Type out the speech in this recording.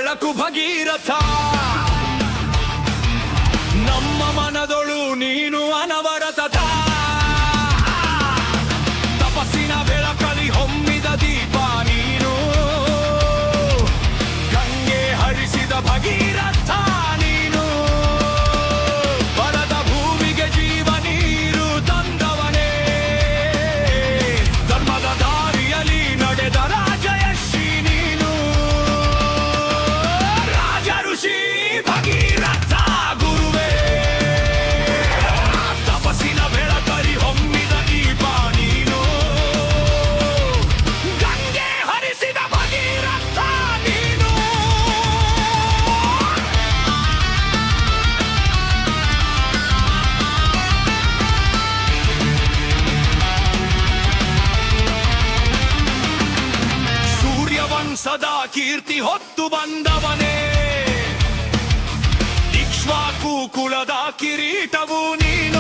ಬೆಳಕು ಭಗೀರಥ ನಮ್ಮ ಮನದೊಳು ನೀನು ಅನವರತ ತಪಸ್ಸಿನ ಬೆಳಕಲಿ ಹೊಮ್ಮಿದ ದೀಪ ನೀನು ಗಂಗೆ ಹರಿಸಿದ ಭಗೀರಥ ನೀನು ಬರದ ಭೂಮಿಗೆ ಜೀವ ನೀರು ತಂದವನೇ ಧರ್ಮದ ದಾರಿಯಲ್ಲಿ ನಡೆದ ರಾಜಯಶ್ರೀ ನೀನು ರಾಜ ಋಷಿ ಭಗೀರಥ ಗುರುವೇ ತಪಸ್ಸಿನ ಬೆಳಕಲಿ ಹೊಮ್ಮಿದ ದೀಪ ನೀನು ಗಂಗೆ ಹರಿಸಿದ ಭಗೀರಥ ನೀನು ಸೂರ್ಯವಂಶದ ಕೀರ್ತಿ ಹೊತ್ತು ಬಂದವನೇ ಇಕ್ಷ್ವಾಕು ಕುಲದ ಕಿರೀಟವು ನೀನು